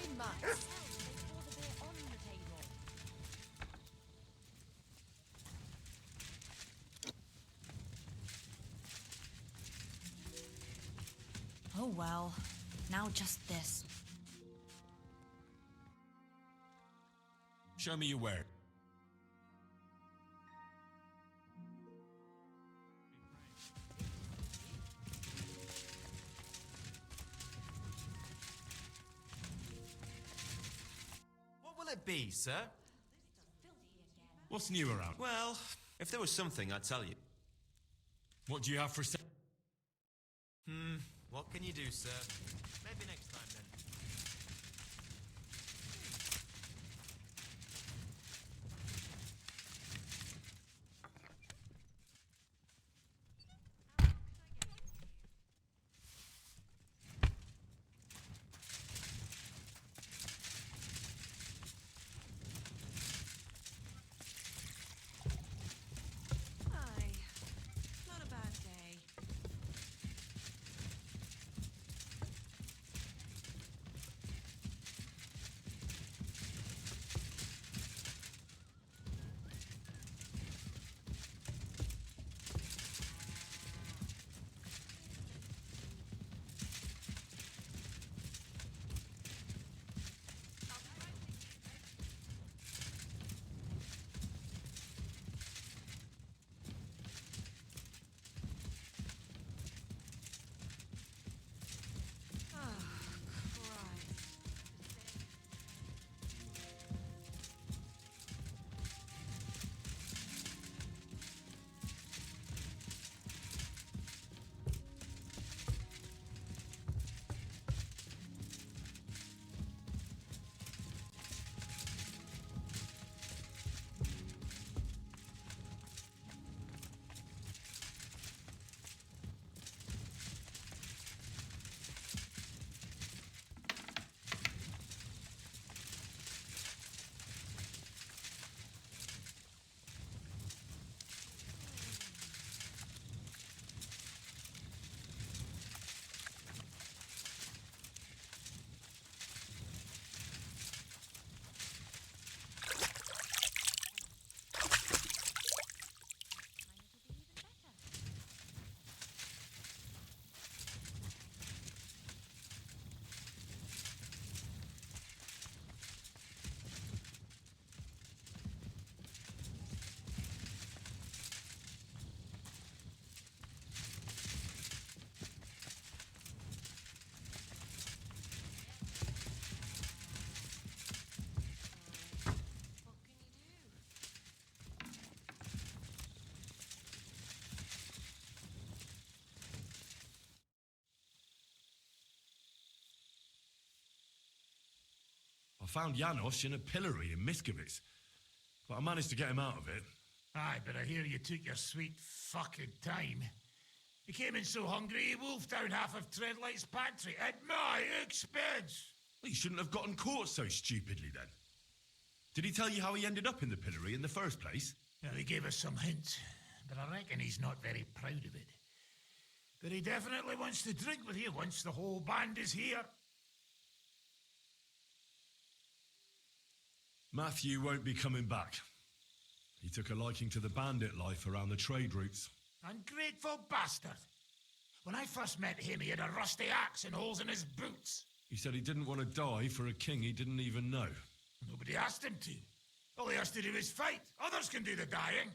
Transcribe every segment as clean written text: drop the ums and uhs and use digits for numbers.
very much. Oh well, now just this. Show me your work. What will it be, sir? What's new around? Well, if there was something, I'd tell you. What do you have for sale? What can you do, sir? Maybe next time, then. Aye, not a bad day. I found Janos in a pillory in Miskovitz, but I managed to get him out of it. Aye, but I hear you took your sweet fucking time. He came in so hungry he wolfed down half of Treadlight's pantry at my expense. Well, you shouldn't have gotten caught so stupidly then. Did he tell you how he ended up in the pillory in the first place? Now, he gave us some hints, but I reckon he's not very proud of it. But he definitely wants to drink with you once the whole band is here. Matthew won't be coming back. He took a liking to the bandit life around the trade routes. Ungrateful bastard. When I first met him, he had a rusty axe and holes in his boots. He said he didn't want to die for a king he didn't even know. Nobody asked him to. All he has to do is fight. Others can do the dying.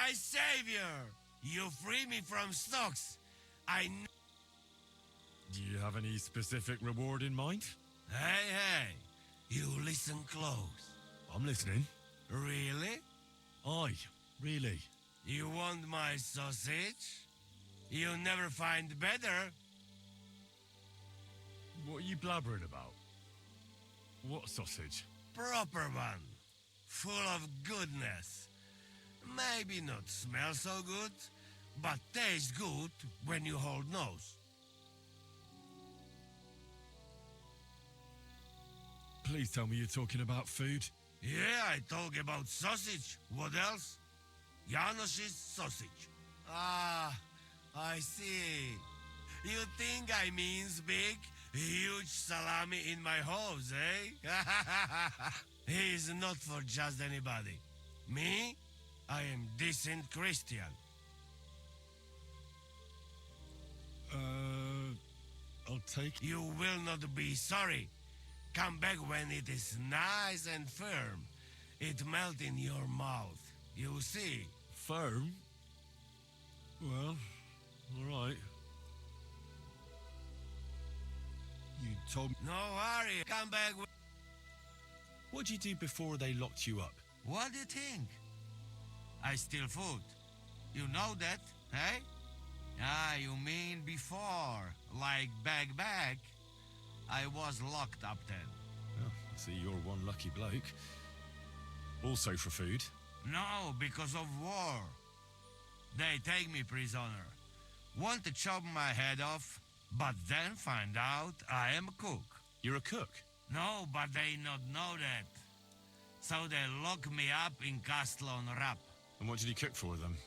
my savior! You free me from stocks. Do you have any specific reward in mind? Hey, you listen close. I'm listening. Really? Aye, really. You want my sausage? You'll never find better. What are you blabbering about? What sausage? Proper one. Full of goodness. Maybe not smell so good, but taste good when you hold nose. Please tell me you're talking about food. Yeah, I talk about sausage. What else? Janos's sausage. Ah, I see. You think I means big, huge salami in my hose, eh? He's not for just anybody. Me? I am decent Christian. I'll take... You will not be sorry. Come back when it is nice and firm. It melt in your mouth. You see. Firm? Well, all right. You told me... No hurry. Come back. What'd you do before they locked you up? What do you think? I steal food. You know that, eh? Ah, you mean before. Like back. I was locked up then. Well, I see you're one lucky bloke. Also for food. No, because of war. They take me prisoner. Want to chop my head off, but then find out I am a cook. You're a cook? No, but they not know that. So they lock me up in Castle on Rap. And what did you cook for them?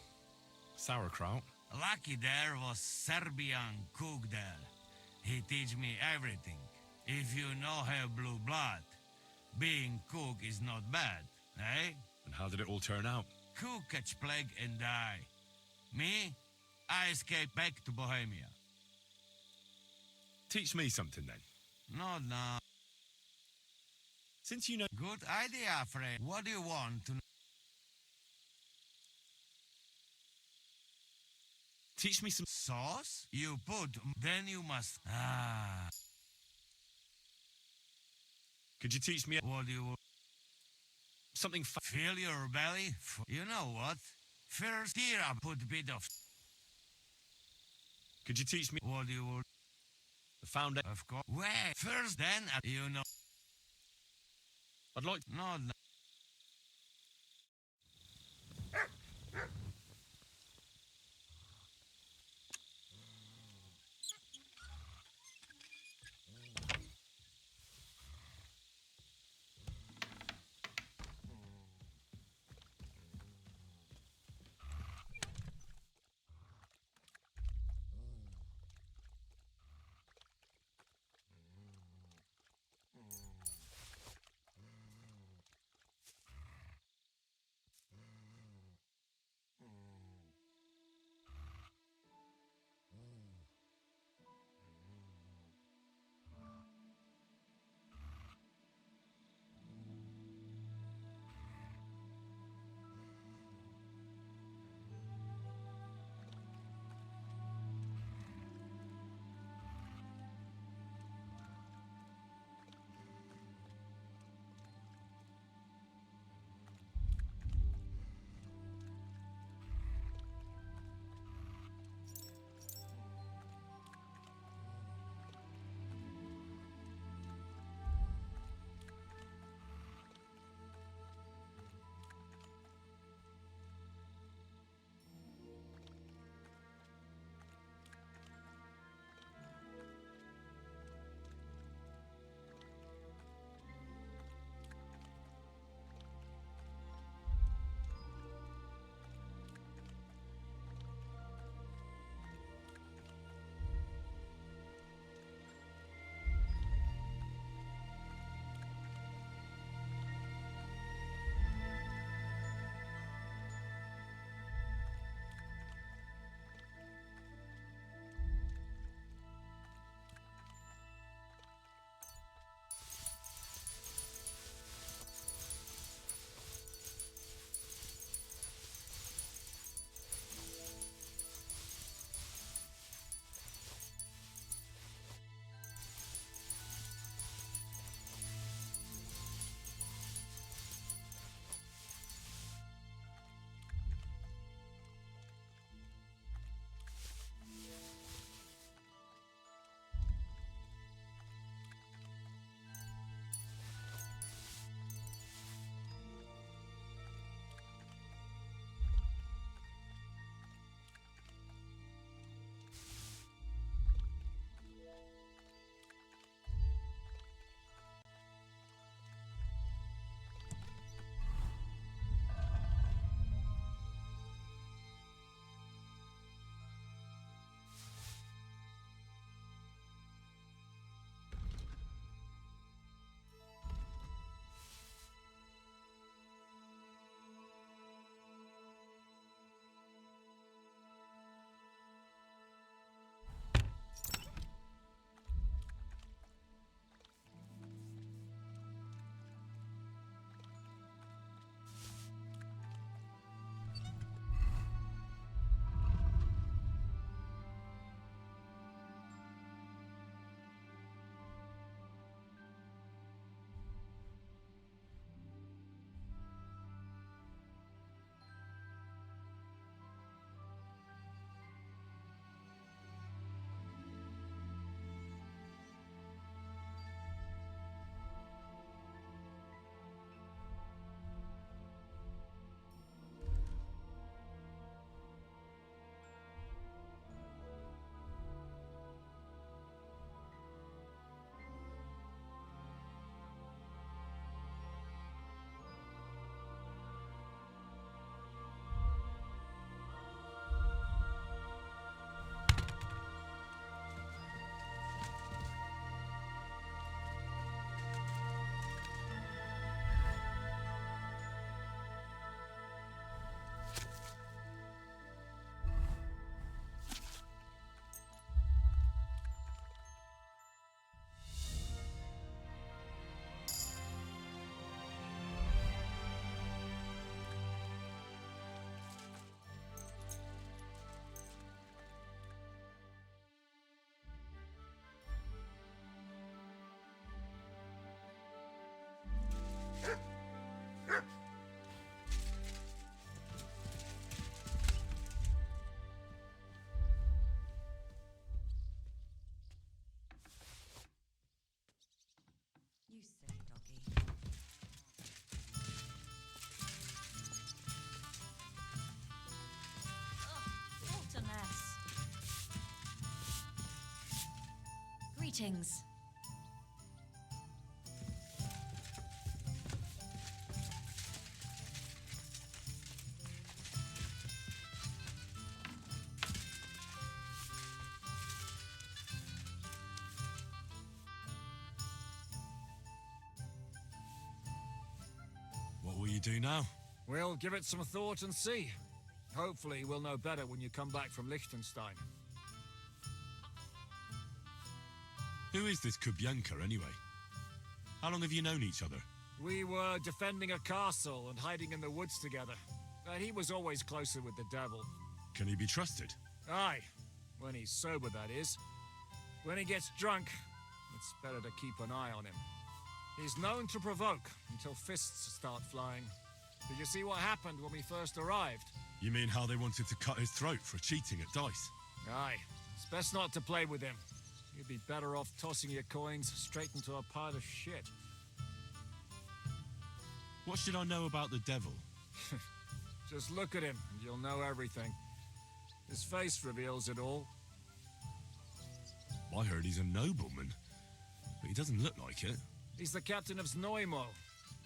Sauerkraut? Lucky there was Serbian cook there. He teach me everything. If you know have blue blood, being cook is not bad, eh? And how did it all turn out? Cook catch plague and die. Me? I escape back to Bohemia. Teach me something then. No. Since you know... Good idea, friend. What do you want to know? Teach me some... Sauce? You put, then you must... Ah. Could you teach me What do you... something Fill your belly? You know what? First here I put bit of... Could you teach me What do you... the foundation? Of course. Wait, first then, you know... I'd like... No. Greetings. What will you do now? We'll give it some thought and see. Hopefully, we'll know better when you come back from Liechtenstein. Who is this Kubyanka, anyway? How long have you known each other? We were defending a castle and hiding in the woods together. But he was always closer with the devil. Can he be trusted? Aye. When he's sober, that is. When he gets drunk, it's better to keep an eye on him. He's known to provoke until fists start flying. Did you see what happened when we first arrived? You mean how they wanted to cut his throat for cheating at dice? Aye. It's best not to play with him. You'd be better off tossing your coins straight into a pile of shit. What should I know about the devil? Just look at him and you'll know everything. His face reveals it all. I heard he's a nobleman, but he doesn't look like it. He's the captain of Znojmo,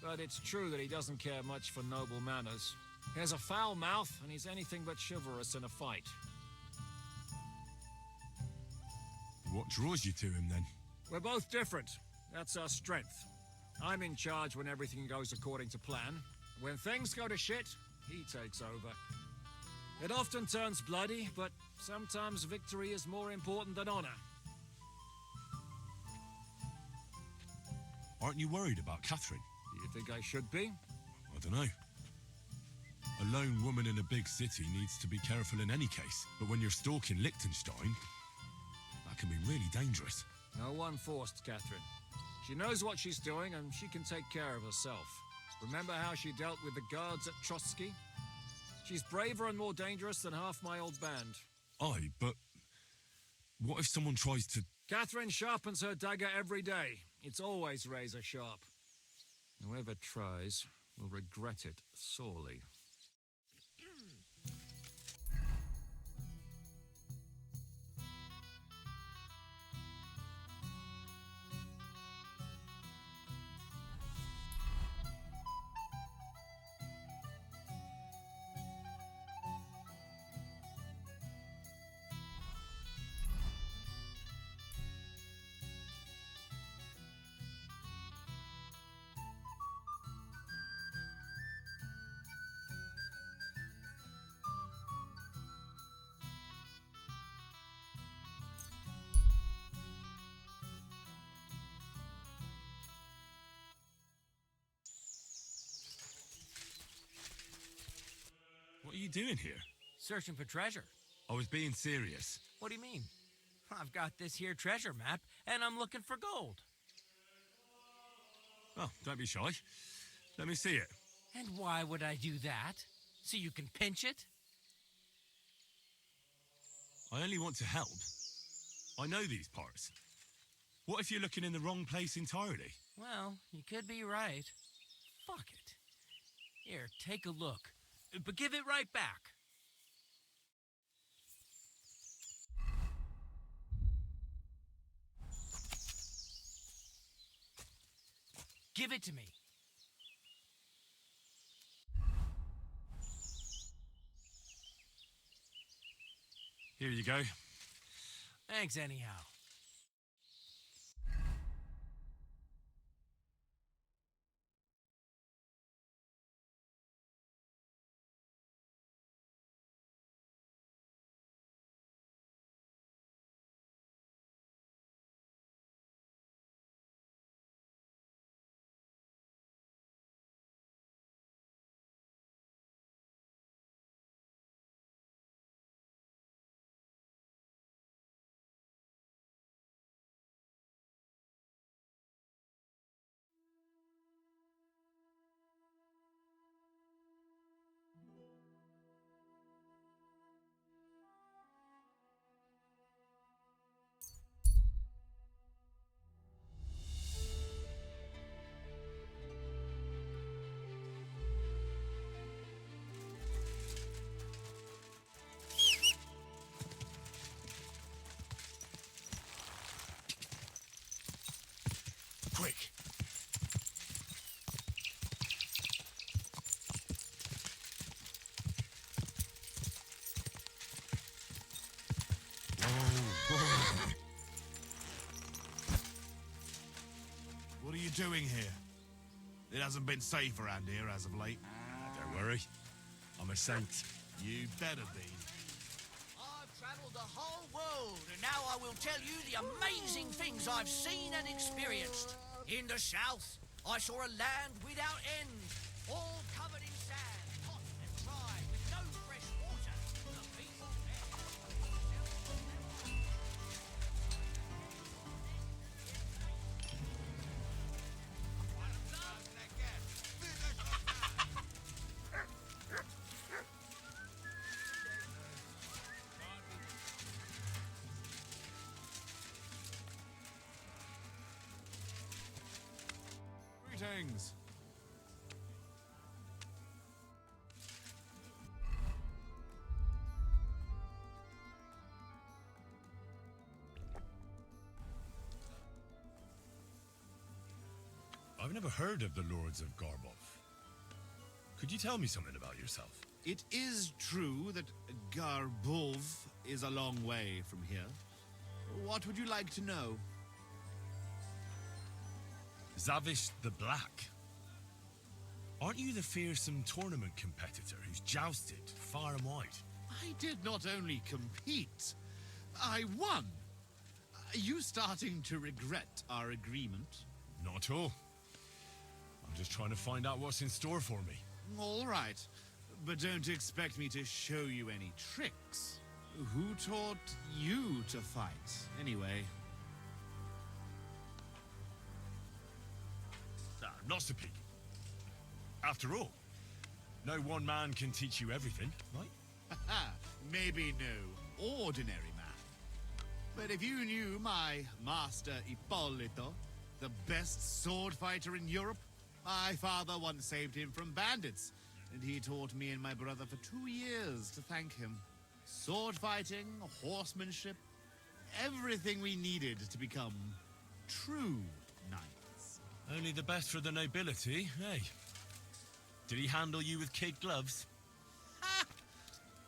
but it's true that he doesn't care much for noble manners. He has a foul mouth, and he's anything but chivalrous in a fight. What draws you to him, then? We're both different. That's our strength. I'm in charge when everything goes according to plan. When things go to shit, he takes over. It often turns bloody, but sometimes victory is more important than honor. Aren't you worried about Catherine? Do you think I should be? I don't know. A lone woman in a big city needs to be careful in any case. But when you're stalking Liechtenstein, that can be really dangerous. No one forced Catherine. She knows what she's doing, and she can take care of herself. Remember how she dealt with the guards at Trotsky? She's braver and more dangerous than half my old band. Aye, but what if someone tries to... Catherine sharpens her dagger every day. It's always razor sharp. Whoever tries will regret it sorely. What are you doing here? Searching for treasure. I was being serious. What do you mean? I've got this here treasure map, and I'm looking for gold. Oh, don't be shy. Let me see it. And why would I do that? So you can pinch it? I only want to help. I know these parts. What if you're looking in the wrong place entirely? Well, you could be right. Fuck it. Here, take a look. But give it right back. Give it to me. Here you go. Thanks anyhow. quick. What are you doing here? It hasn't been safe around here as of late. Don't worry. I'm a saint. You better be. I've travelled the whole world, and now I will tell you the amazing things I've seen and experienced. In the south, I saw a land without end, all covered in sand, hot and dry, with no fresh water. The people Greetings. I've never heard of the Lords of Garbov. Could you tell me something about yourself? It is true that Garbov is a long way from here. What would you like to know? Zavish the Black. Aren't you the fearsome tournament competitor who's jousted far and wide? I did not only compete, I won. Are you starting to regret our agreement? Not at all. I'm just trying to find out what's in store for me. All right, but don't expect me to show you any tricks. Who taught you to fight, anyway? Not so peak. After all, no one man can teach you everything, right? Maybe no ordinary man. But if you knew my master Ippolito, the best sword fighter in Europe, my father once saved him from bandits, and he taught me and my brother for 2 years to thank him. Sword fighting, horsemanship, everything we needed to become true knights. Only the best for the nobility, hey? Did he handle you with kid gloves?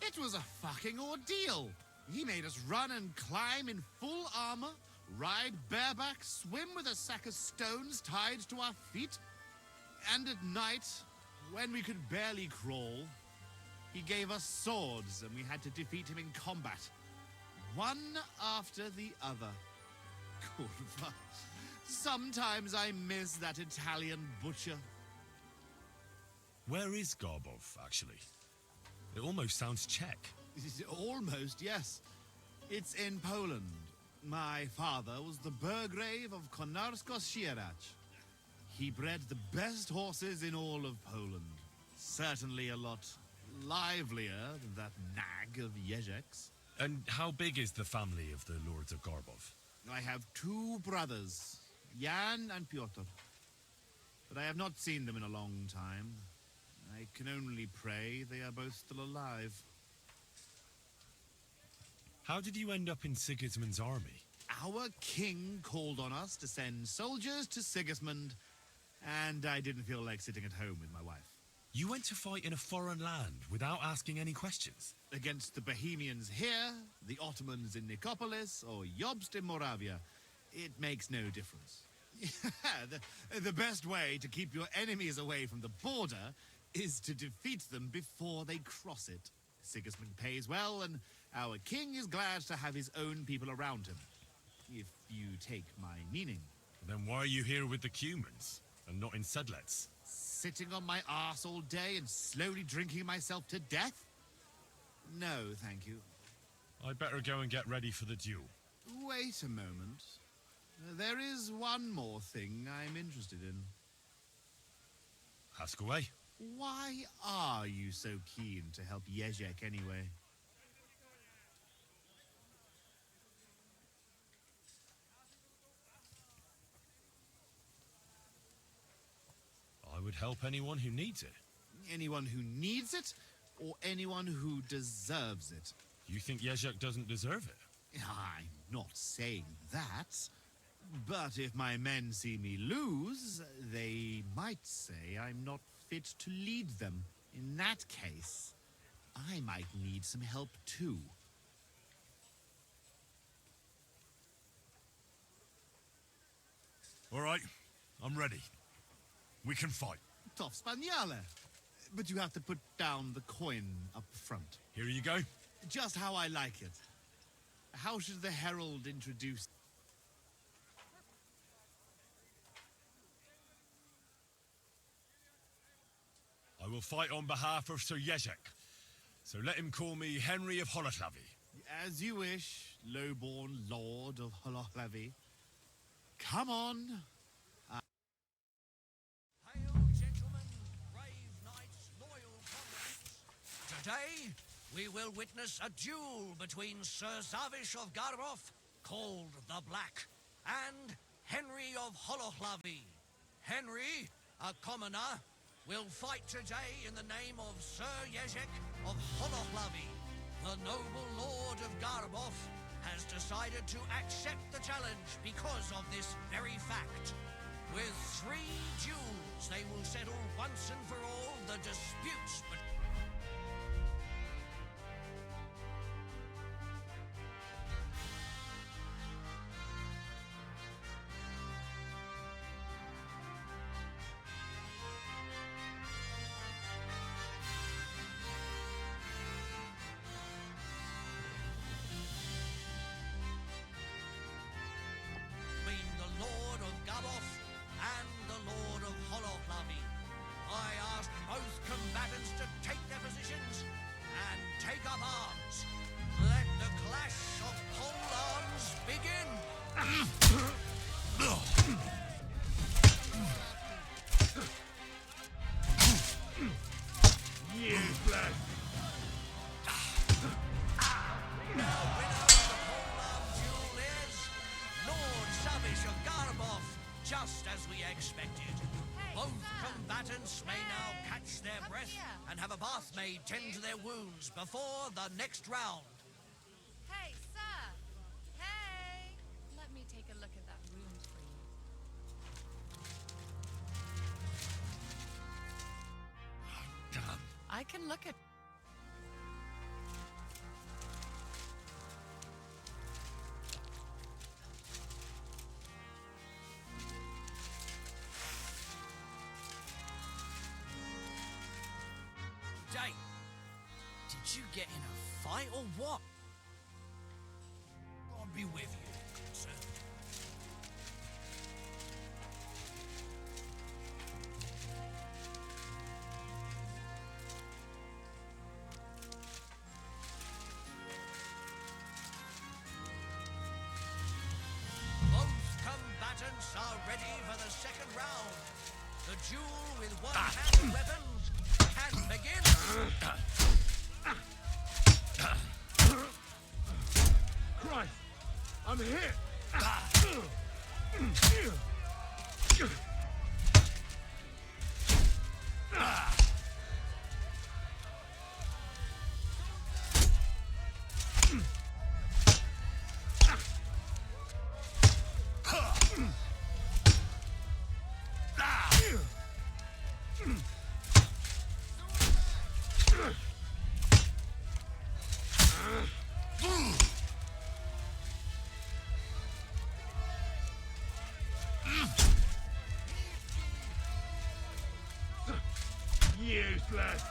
It was a fucking ordeal. He made us run and climb in full armor, ride bareback, swim with a sack of stones tied to our feet. And at night, when we could barely crawl, he gave us swords and we had to defeat him in combat. One after the other. Curva. Sometimes I miss that Italian butcher. Where is Garbov, actually? It almost sounds Czech. Almost, yes. It's in Poland. My father was the Burgrave of Konarsko-Sierać. He bred the best horses in all of Poland. Certainly a lot livelier than that nag of Ježek's. And how big is the family of the Lords of Garbov? I have 2 brothers, Jan and Pyotr. But I have not seen them in a long time. I can only pray they are both still alive. How did you end up in Sigismund's army? Our king called on us to send soldiers to Sigismund, and I didn't feel like sitting at home with my wife. You went to fight in a foreign land without asking any questions? Against the Bohemians here, the Ottomans in Nicopolis, or Jobst in Moravia, it makes no difference. The best way to keep your enemies away from the border is to defeat them before they cross it. Sigismund pays well, and our king is glad to have his own people around him. If you take my meaning. Then why are you here with the Cumans and not in Sedlets? Sitting on my arse all day and slowly drinking myself to death? No, thank you. I'd better go and get ready for the duel. Wait a moment. There is one more thing I'm interested in. Ask away. Why are you so keen to help Ježek anyway? I would help anyone who needs it. Anyone who needs it, or anyone who deserves it? You think Ježek doesn't deserve it? I'm not saying that. But if my men see me lose, they might say I'm not fit to lead them. In that case, I might need some help too. All right, I'm ready. We can fight. Tough Spaniale. But you have to put down the coin up front. Here you go. Just how I like it. How should the herald introduce? I will fight on behalf of Sir Jezek. So let him call me Henry of Holoclavy. As you wish, low-born lord of Holoclavy. Come on. Hail, gentlemen, brave knights, loyal comrades. Today, we will witness a duel between Sir Zavish of Garboff, called the Black, and Henry of Holoclavy. Henry, a commoner, will fight today in the name of Sir Jezek of Holoclavy. The noble lord of Garboff has decided to accept the challenge because of this very fact. With 3 duels, they will settle once and for all the disputes between the Lord of Garboff and the Lord of Holoclavy. I ask both combatants to take their positions and take up arms. Let the clash of pole arms begin. Useless. The winner of the pole arm duel is Lord Zavish of Garboff, just as we expected. Both combatants may now catch their breath and have a bath maid tend to their wounds before the next round. Hey, sir! Hey! Let me take a look at that wound for you. Damn. I can look at... Day, did you get in a fight or what? God be with you, sir. Both combatants are ready for the second round. The duel with one-handed weapons can begin. Christ, I'm hit. Useless.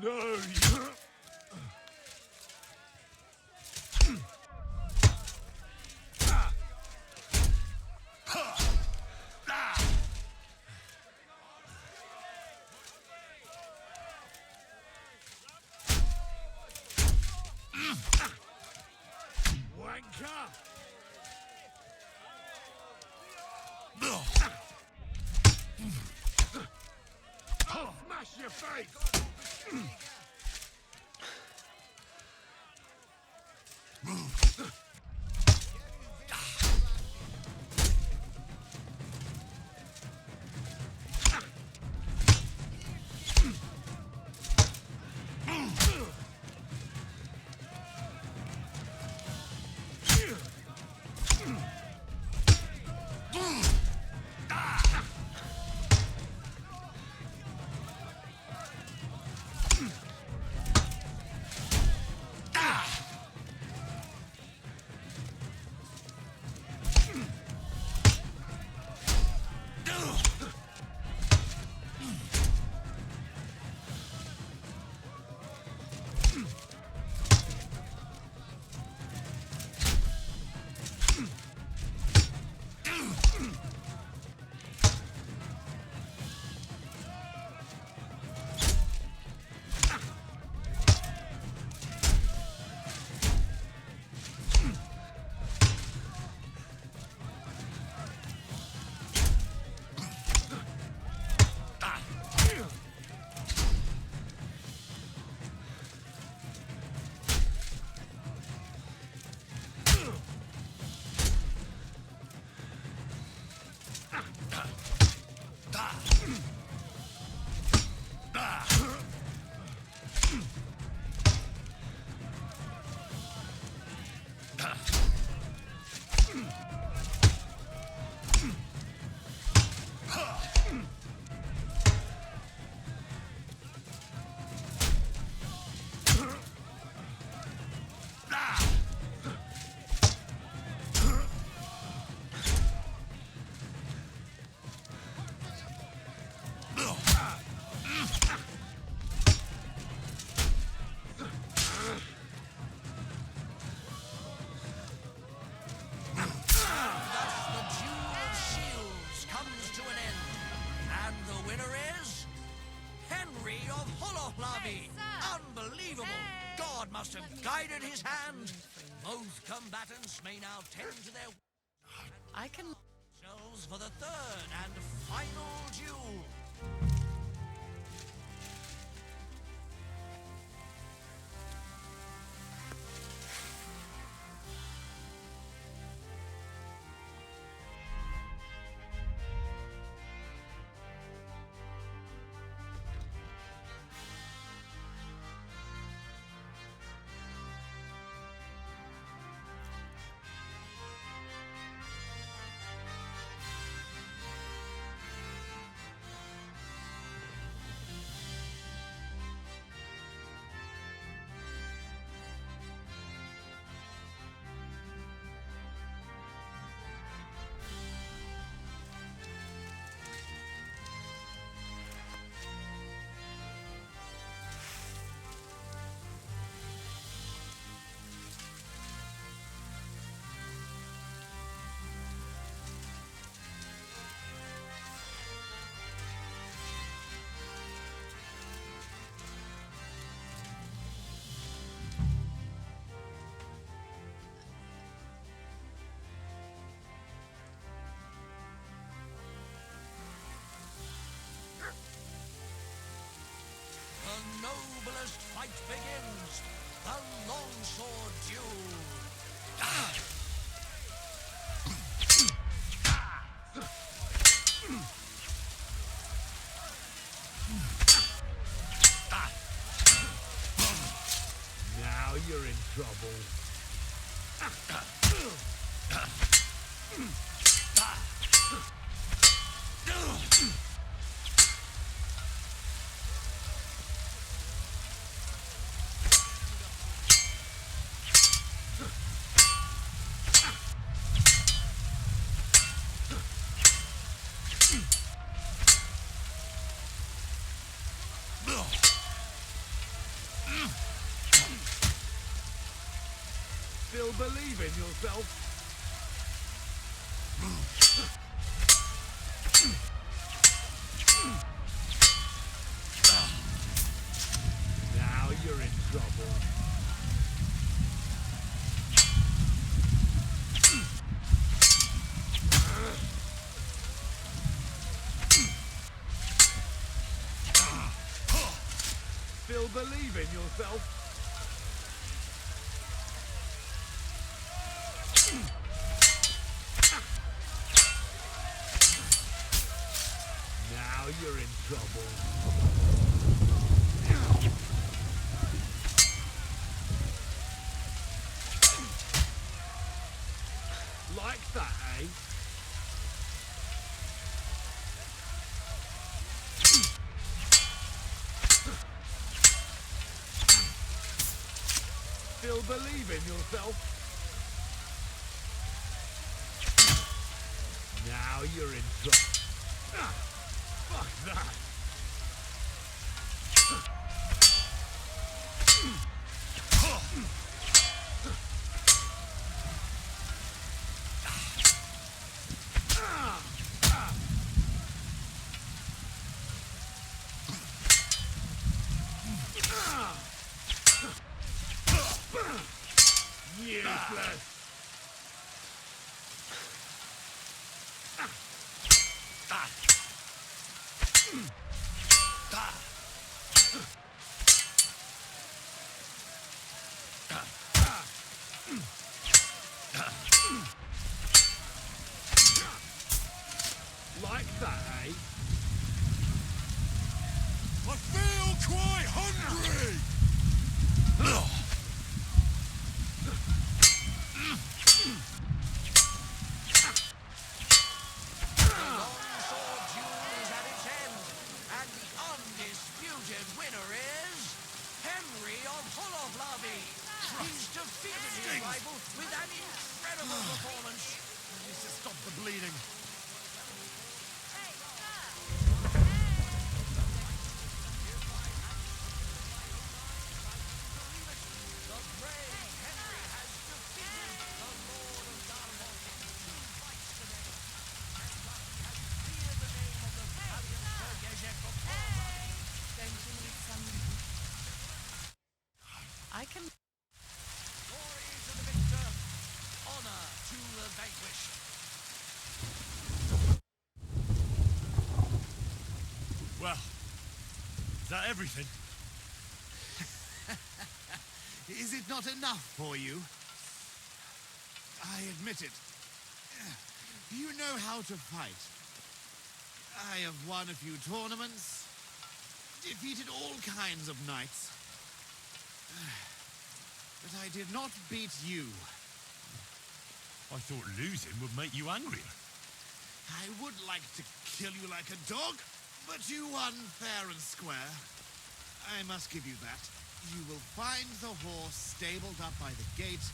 No, you... Wanker! I'll smash your face! Must have guided his hand. Both combatants may now tend to their I can... selves for the third and final duel. noblest fight begins. The longsword duel. Now you're in trouble. Still believe in yourself? Now you're in trouble. Still believe in yourself? Now you're in trouble. Like that, eh? Still believe in yourself? Now you're in trouble. Fuck that. Useless. Like that, eh? I feel quite hungry! Longsword duel is at its end, and the undisputed winner is Henry of Holovlavi. He's defeated his rival with an incredible performance. Needs to stop the bleeding. Hey, sir! The brave Henry has defeated the Lord of Darmok in 2 fights today, and thus he has cleared the name of the valiant Sergejek of Holovlavi. Don't you need some... I can... Glory to the victor, honor to the vanquished. Well, is that everything? Is it not enough for you? I admit it. You know how to fight. I have won a few tournaments, defeated all kinds of knights. But I did not beat you. I thought losing would make you angrier. I would like to kill you like a dog, but you won fair and square. I must give you that. You will find the horse stabled up by the gate,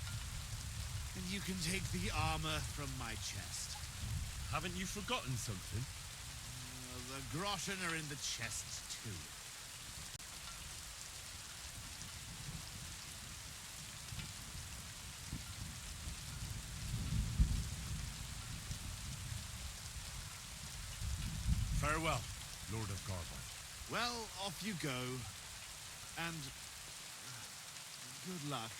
and you can take the armor from my chest. Haven't you forgotten something? The groschen are in the chest, too. Farewell, Lord of Carbide. Well, off you go, and good luck.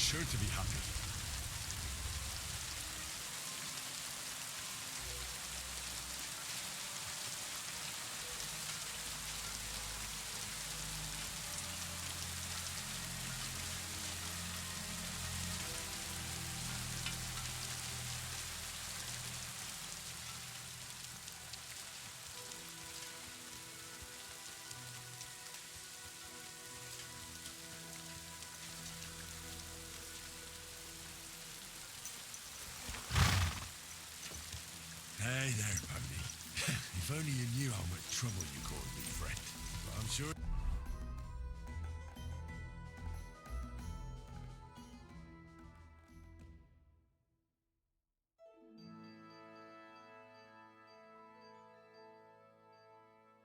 sure to be happy. Hey there, pony. If only you knew how much trouble you caused me, friend. But I'm sure...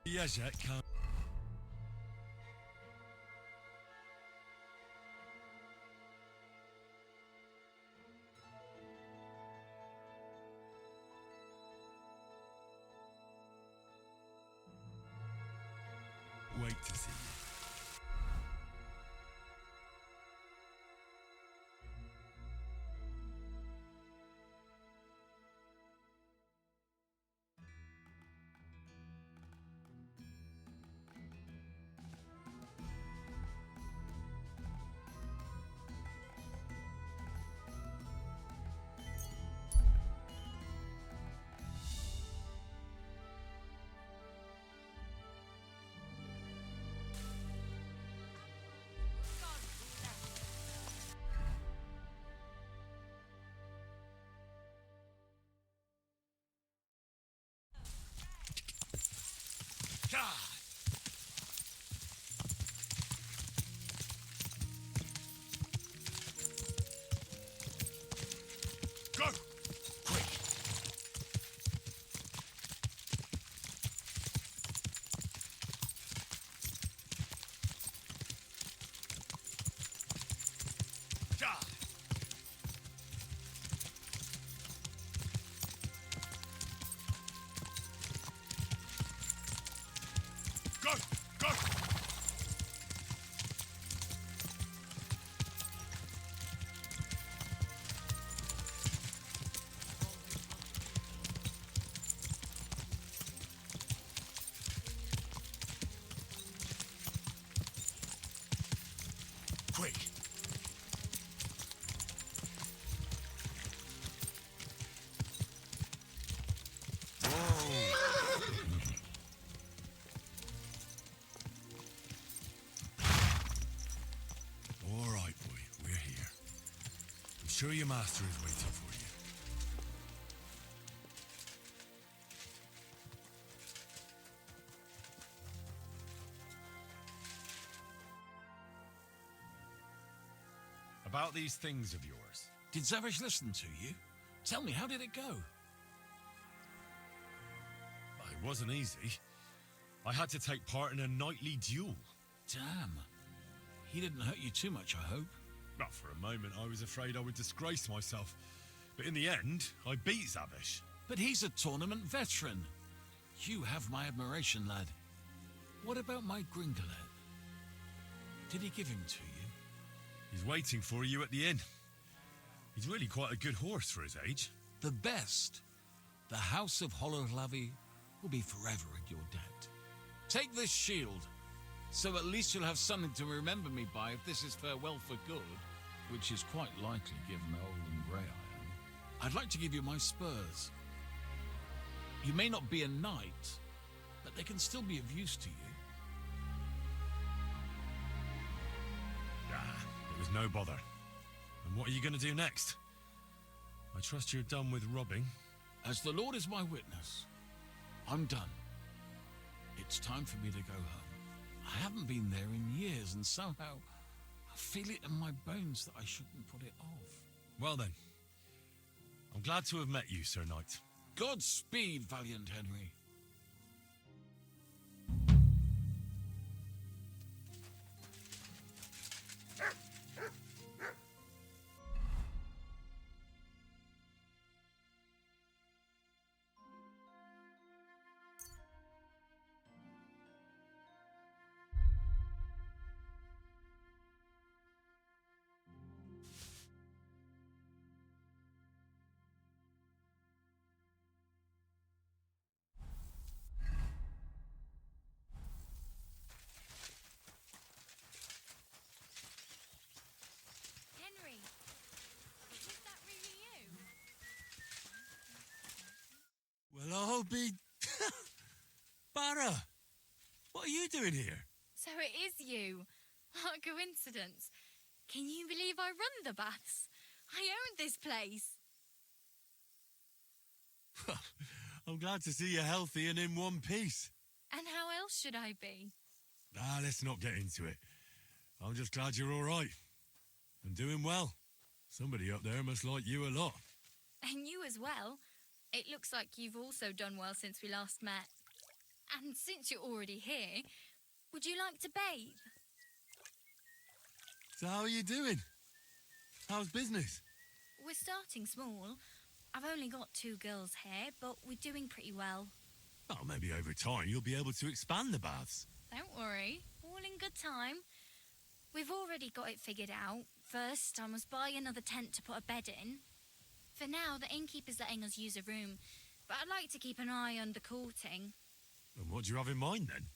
Yes, that can't... Wait to see you. Go! Quick! Go! Go! Quick! All right, boy. We're here. I'm sure your master is waiting for you. About these things of yours. Did Zavish listen to you? Tell me, how did it go? It wasn't easy. I had to take part in a nightly duel. Damn. He didn't hurt you too much, I hope. But for a moment, I was afraid I would disgrace myself. But in the end, I beat Zavish. But he's a tournament veteran. You have my admiration, lad. What about my Gringolet? Did he give him to you? He's waiting for you at the inn. He's really quite a good horse for his age. The best. The House of Hololavi will be forever in your debt. Take this shield, so at least you'll have something to remember me by if this is farewell for good, which is quite likely given how old and grey I am. I'd like to give you my spurs. You may not be a knight, but they can still be of use to you. It was no bother. And what are you going to do next? I trust you're done with robbing. As the Lord is my witness, I'm done. It's time for me to go home. I haven't been there in years, and somehow I feel it in my bones that I shouldn't put it off. Well then, I'm glad to have met you, Sir Knight. Godspeed, valiant Henry. I'll be... Barra! What are you doing here? So it is you. What a coincidence. Can you believe I run the baths? I own this place. I'm glad to see you healthy and in one piece. And how else should I be? Let's not get into it. I'm just glad you're all right. And doing well. Somebody up there must like you a lot. And you as well. It looks like you've also done well since we last met. And since you're already here, would you like to bathe? So how are you doing? How's business? We're starting small. I've only got 2 girls here, but we're doing pretty well. Oh, maybe over time you'll be able to expand the baths. Don't worry, all in good time. We've already got it figured out. First, I must buy another tent to put a bed in. For now, the innkeeper's letting us use a room, but I'd like to keep an eye on the courting. And what do you have in mind then?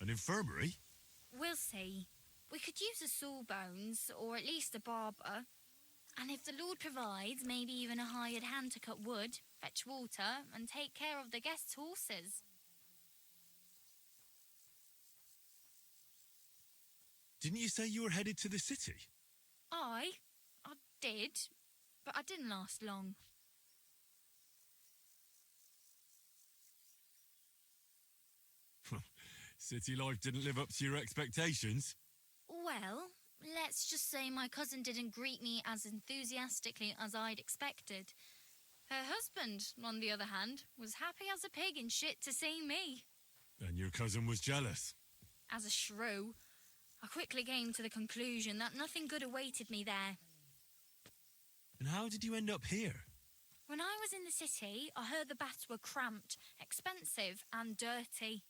An infirmary? We'll see. We could use a sawbones, or at least a barber. And if the Lord provides, maybe even a hired hand to cut wood, fetch water, and take care of the guests' horses. Didn't you say you were headed to the city? I did, but I didn't last long. City life didn't live up to your expectations? Well, let's just say my cousin didn't greet me as enthusiastically as I'd expected. Her husband, on the other hand, was happy as a pig in shit to see me. And your cousin was jealous? As a shrew, I quickly came to the conclusion that nothing good awaited me there. And how did you end up here? When I was in the city, I heard the baths were cramped, expensive and dirty.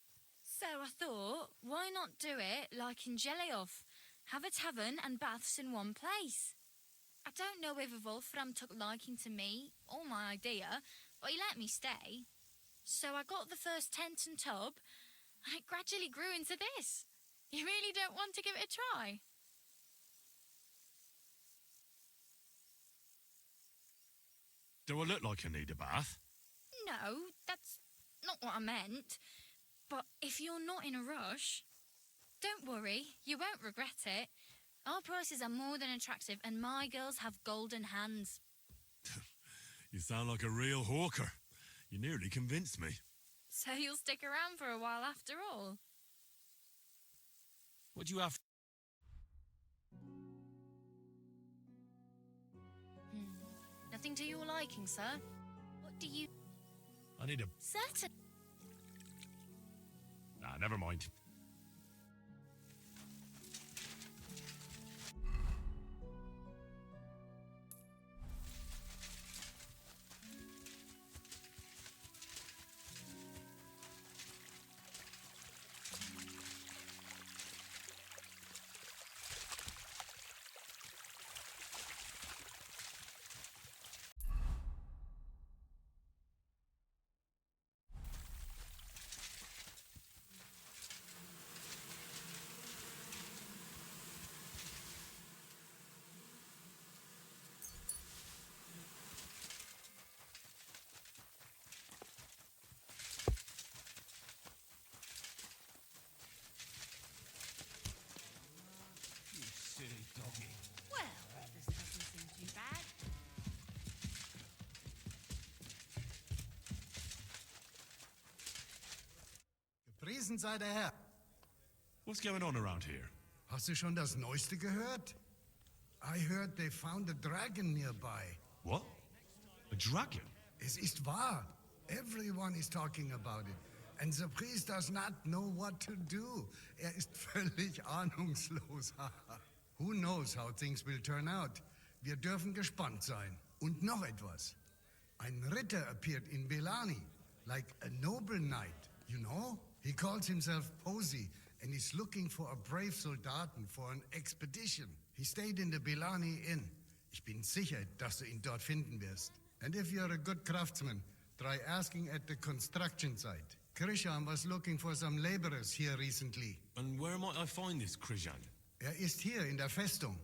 So I thought, why not do it like in Jellyov? Have a tavern and baths in one place. I don't know if Wolfram took liking to me or my idea, but he let me stay. So I got the first tent and tub, and it gradually grew into this. You really don't want to give it a try? Do I look like I need a bath? No, that's not what I meant. But if you're not in a rush, don't worry, you won't regret it. Our prices are more than attractive and my girls have golden hands. You sound like a real hawker. You nearly convinced me. So you'll stick around for a while after all? What do you have? Nothing to your liking, sir? What do you... I need a... Certain... Nah, never mind. Well, this doesn't seem too bad. Gepriesen sei der Herr. What's going on around here? Hast du schon das Neueste gehört? I heard they found a dragon nearby. What? A dragon? Es ist wahr. Everyone is talking about it. And the priest does not know what to do. Ist völlig ahnungslos. Who knows how things will turn out? Wir dürfen gespannt sein. Und noch etwas. Ein Ritter appeared in Belani, like a noble knight, you know? He calls himself Posey and is looking for a brave Soldaten for an expedition. He stayed in the Belani Inn. Ich bin sicher, dass du ihn dort finden wirst. And if you're a good craftsman, try asking at the construction site. Krishan was looking for some laborers here recently. And where might I find this Krishan? Ist hier in der Festung.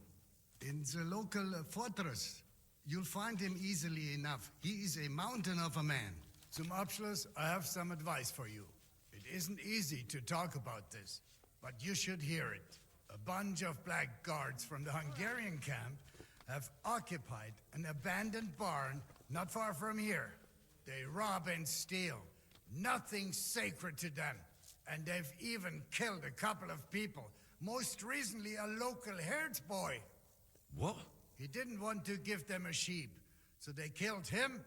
In the local fortress. You'll find him easily enough. He is a mountain of a man. Zum Abschluss, I have some advice for you. It isn't easy to talk about this, but you should hear it. A bunch of black guards from the Hungarian camp have occupied an abandoned barn not far from here. They rob and steal. Nothing sacred to them. And they've even killed a couple of people. Most recently, a local herds boy. What? He didn't want to give them a sheep, so they killed him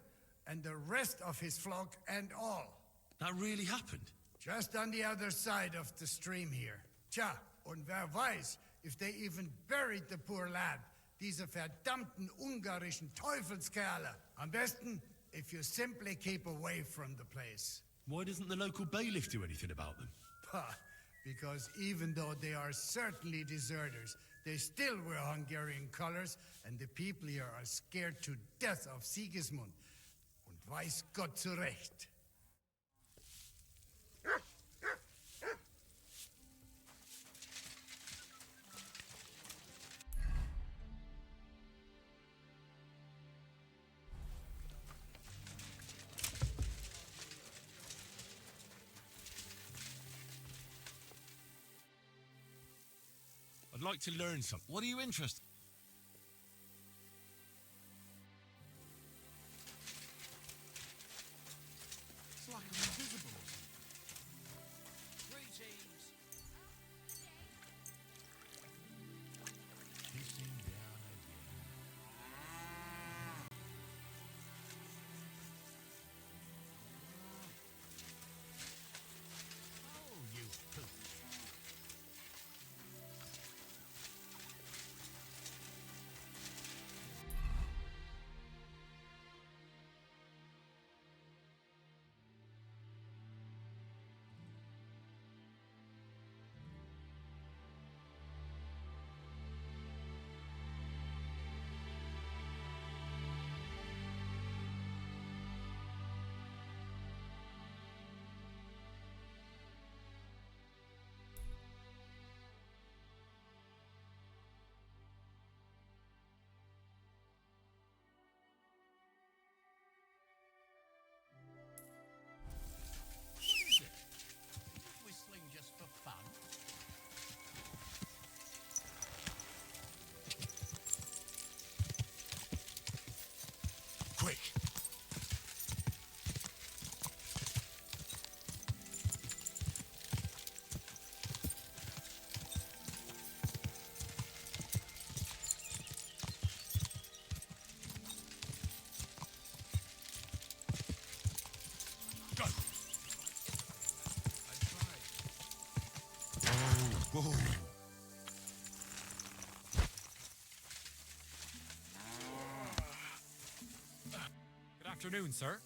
and the rest of his flock and all. That really happened? Just on the other side of the stream here. Tja, und wer weiß, if they even buried the poor lad. Diese verdammten ungarischen Teufelskerle. Am besten, if you simply keep away from the place. Why doesn't the local bailiff do anything about them? Because even though they are certainly deserters, they still wear Hungarian colors, and the people here are scared to death of Sigismund. Und weiß Gott zu Recht. I'd like to learn something. What are you interested in? It's like I'm invisible or something. Greetings. Pissing down again. Oh, you poop. Whistling just for fun. Quick! Go! Whoa! Good afternoon, sir.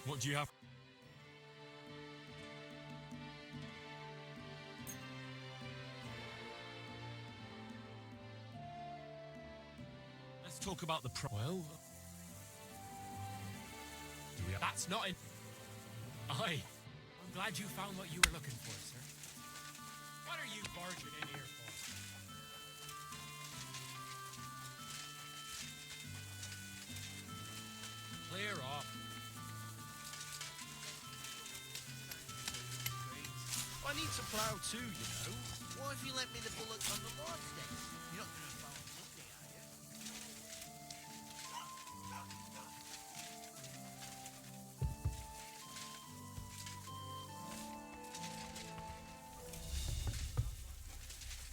What do you have? Let's talk about the Well, Do we have... that's not in... Aye. I'm glad you found what you were looking for, sir. What are you barging in here for? Clear off. I need to plough too, you know. Why have you lent me the bullock on the lodge then? You're not going to farm Monday, are you?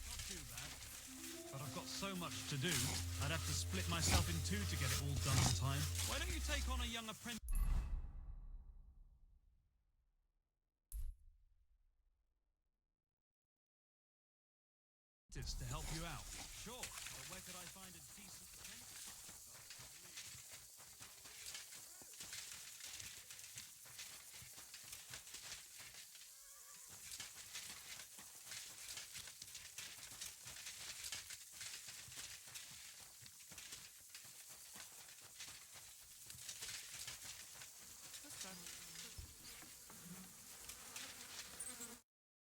Not too bad. But I've got so much to do, I'd have to split myself in two to get it all done on time. Why don't you take on a young apprentice? To help you out. Sure, but where could I find a decent apprentice?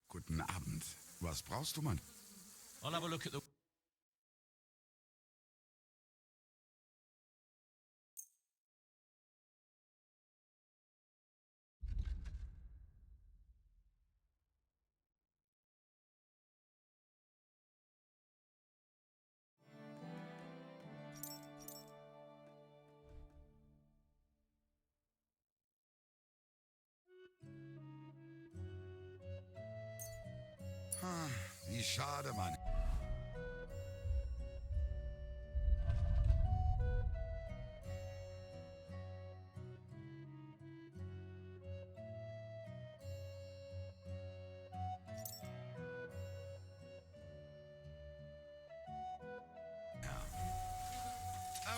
Guten Abend. Was brauchst du, Mann? I'll have a look at the... Wie schade, Mann.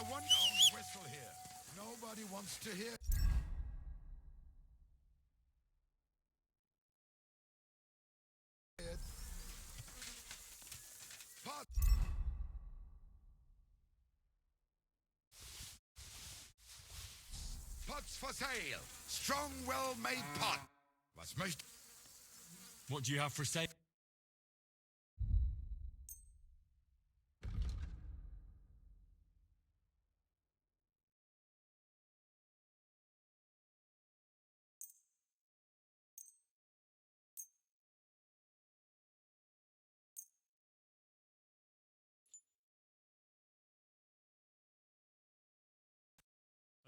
One don't whistle here. Nobody wants to hear. It. Pot. Pots for sale. Strong, well-made pot. Was möcht... What do you have for sale?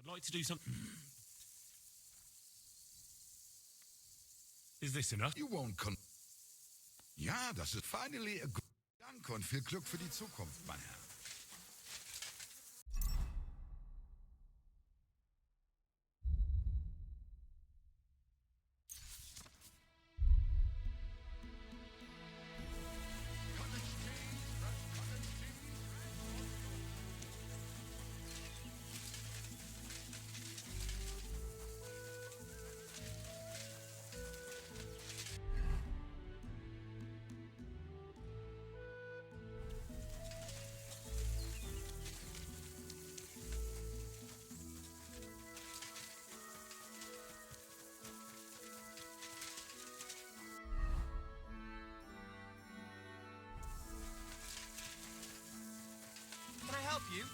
I'd like to do something. Is this enough? You won't Ja, das ist finally a good... Danke und viel Glück für die Zukunft, mein Herr. Can I help you?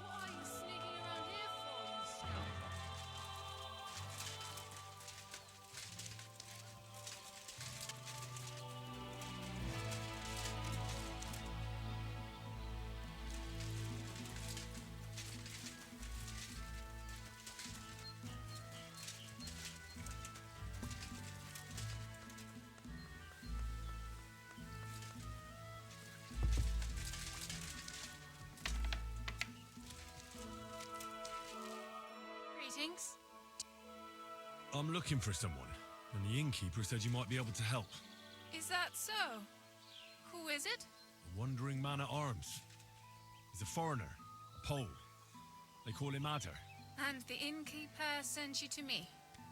What are you sneaking around here for, you scoundrel? Greetings. I'm looking for someone, and the innkeeper said you might be able to help. Is that so? Who is it? A wandering man at arms. He's a foreigner, a Pole. They call him Adder. And the innkeeper sent you to me.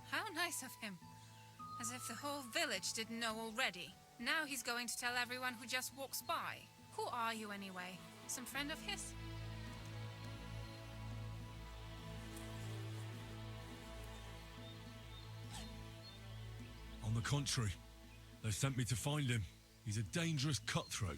How nice of him. As if the whole village didn't know already. Now he's going to tell everyone who just walks by. Who are you anyway? Some friend of his? On the contrary, they sent me to find him. He's a dangerous cutthroat.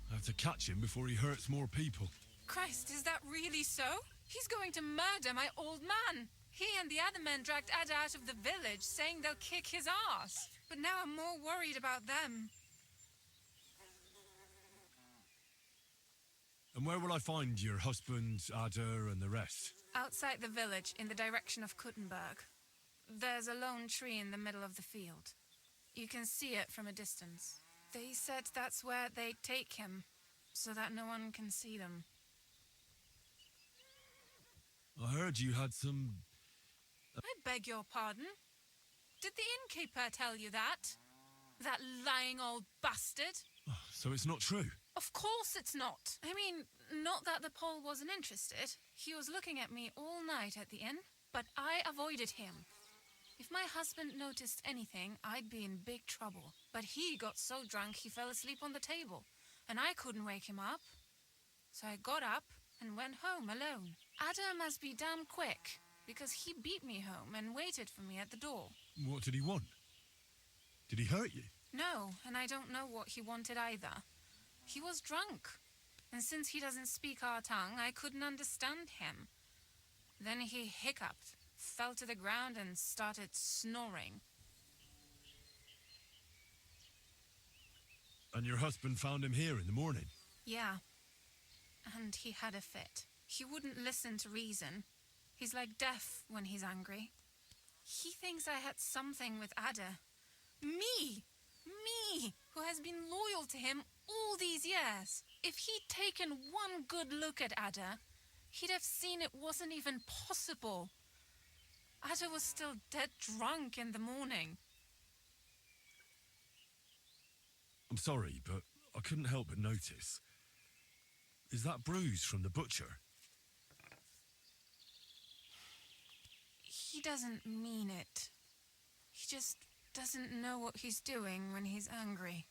I have to catch him before he hurts more people. Christ, is that really so? He's going to murder my old man. He and the other men dragged Ada out of the village, saying they'll kick his ass. But now I'm more worried about them. And where will I find your husband, Adder, and the rest? Outside the village, in the direction of Kuttenberg. There's a lone tree in the middle of the field. You can see it from a distance. They said that's where they'd take him, so that no one can see them. I heard you had some... I beg your pardon? Did the innkeeper tell you that? That lying old bastard? So it's not true? Of course it's not. I mean, not that the Pole wasn't interested. He was looking at me all night at the inn, but I avoided him. If my husband noticed anything, I'd be in big trouble. But he got so drunk he fell asleep on the table, and I couldn't wake him up. So I got up and went home alone. Ada must be damn quick, because he beat me home and waited for me at the door. What did he want? Did he hurt you? No, and I don't know what he wanted either. He was drunk, and since he doesn't speak our tongue, I couldn't understand him. Then he hiccuped, fell to the ground, and started snoring. And your husband found him here in the morning? Yeah, and he had a fit. He wouldn't listen to reason. He's like deaf when he's angry. He thinks I had something with Ada. Me! Me, who has been loyal to him all these years. If he'd taken one good look at Ada, he'd have seen it wasn't even possible. Ada was still dead drunk in the morning. I'm sorry, but I couldn't help but notice. Is that bruise from the butcher? He doesn't mean it. He just doesn't know what he's doing when he's angry.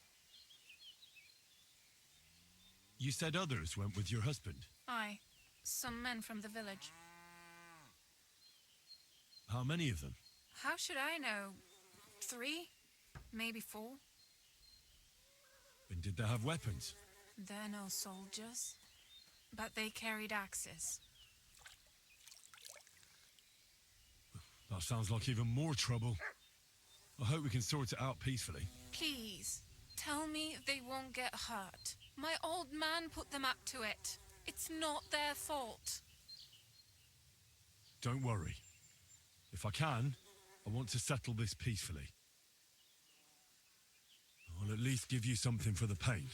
You said others went with your husband. Aye, some men from the village. How many of them? How should I know? 3? Maybe 4? And did they have weapons? They're no soldiers, but they carried axes. That sounds like even more trouble. I hope we can sort it out peacefully. Please, tell me they won't get hurt. My old man put them up to it. It's not their fault. Don't worry. If I can, I want to settle this peacefully. I'll at least give you something for the pain.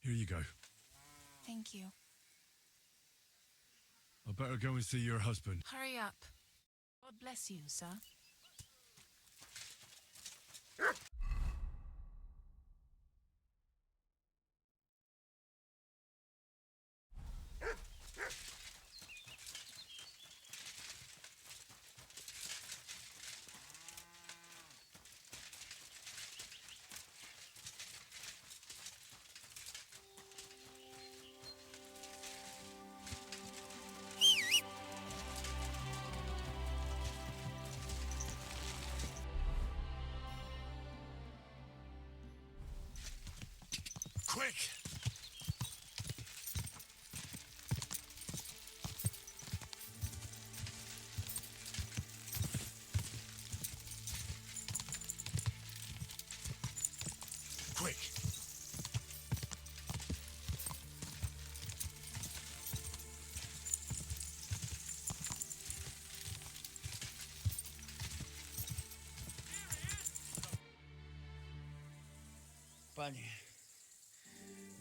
Here you go. Thank you. I better go and see your husband. Hurry up. God bless you, sir. Quick! Quick! Panie,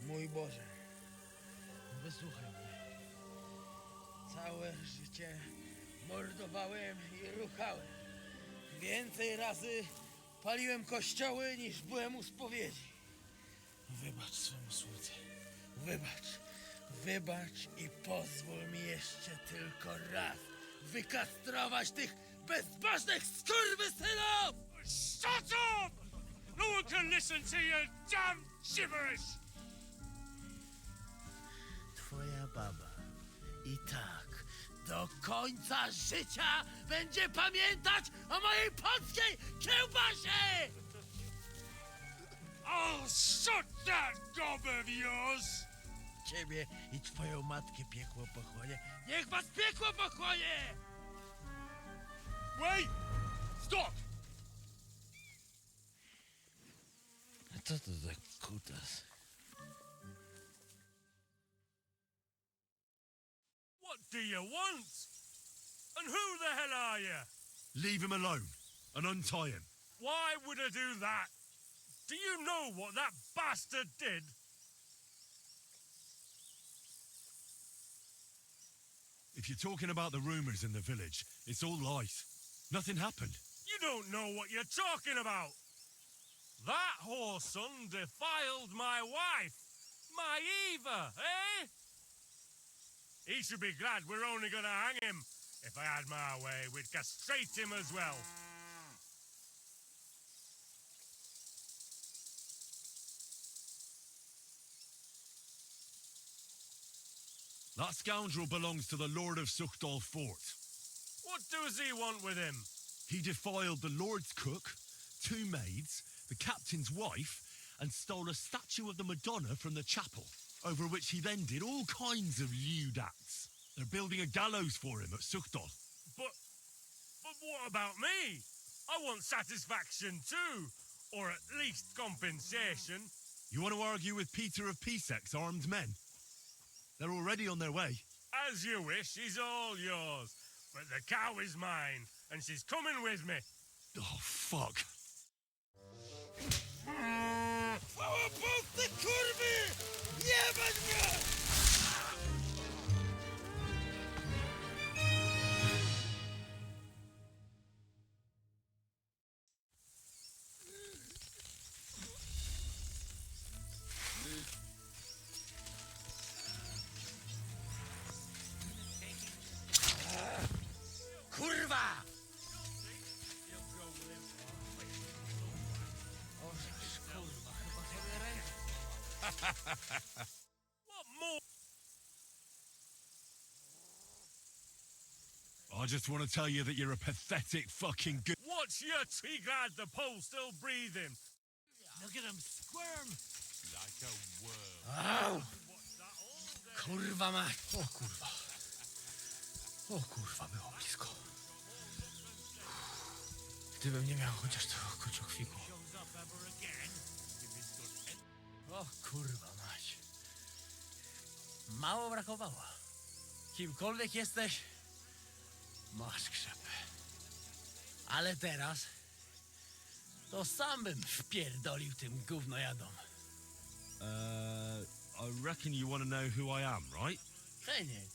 mój Boże, wysłuchaj mnie. Całe życie mordowałem i ruchałem. Więcej razy paliłem kościoły, niż byłem u spowiedzi. Wybacz swemu słudze. Wybacz. Wybacz i pozwól mi jeszcze tylko raz wykastrować tych bezbożnych skurwysynów! Shut up! No one can listen to your damn gibberish! Twoja baba i tak do końca życia będzie pamiętać o mojej polskiej kiełbasie! I'll shut that gob of yours! Ciebie i twoją matkę piekło pochłonie. Niech was piekło pochłonie! Wait! Stop! A co to za kutas? What do you want? And who the hell are you? Leave him alone and untie him. Why would I do that? Do you know what that bastard did? If you're talking about the rumors in the village, it's all lies. Nothing happened. You don't know what you're talking about. That whoreson defiled my wife, my Eva, eh? He should be glad we're only gonna hang him. If I had my way, we'd castrate him as well. That scoundrel belongs to the Lord of Suchdal Fort. What does he want with him? He defiled the Lord's cook, 2 maids, the captain's wife, and stole a statue of the Madonna from the chapel, over which he then did all kinds of lewd acts. They're building a gallows for him at Suchdal. But what about me? I want satisfaction too, or at least compensation. You want to argue with Peter of Pisek's armed men? They're already on their way. As you wish, she's all yours. But the cow is mine, and she's coming with me. Oh, fuck. Kurwa! What more? I just want to tell you that you're a pathetic fucking good... What's your tree glad the pole's still breathing? Look at him squirm! Like a worm. Au! Kurwa mać! O kurwa. O kurwa, było blisko. Gdybym nie miał chociaż tego kociokwiku. O kurwa mać. Mało brakowało. Kimkolwiek jesteś, masz krzepę. Ale teraz to sam bym wpierdolił tym gównojadom. I reckon you want to know who I am, right? Heniek,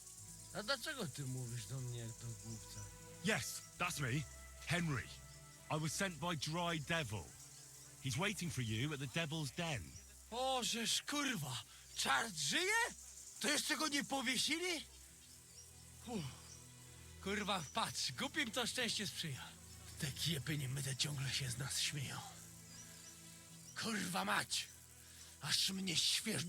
a dlaczego ty mówisz do mnie jak do głupca? Yes, that's me. Henry. I was sent by Dry Devil. He's waiting for you at the Devil's Den. O, żeż kurwa, czart żyje? To jeszcze go nie powiesili? Kurwa, patrz, głupim to szczęście sprzyja. Te kiepy niemyte ciągle się z nas śmieją. Kurwa mać, aż mnie świeżbio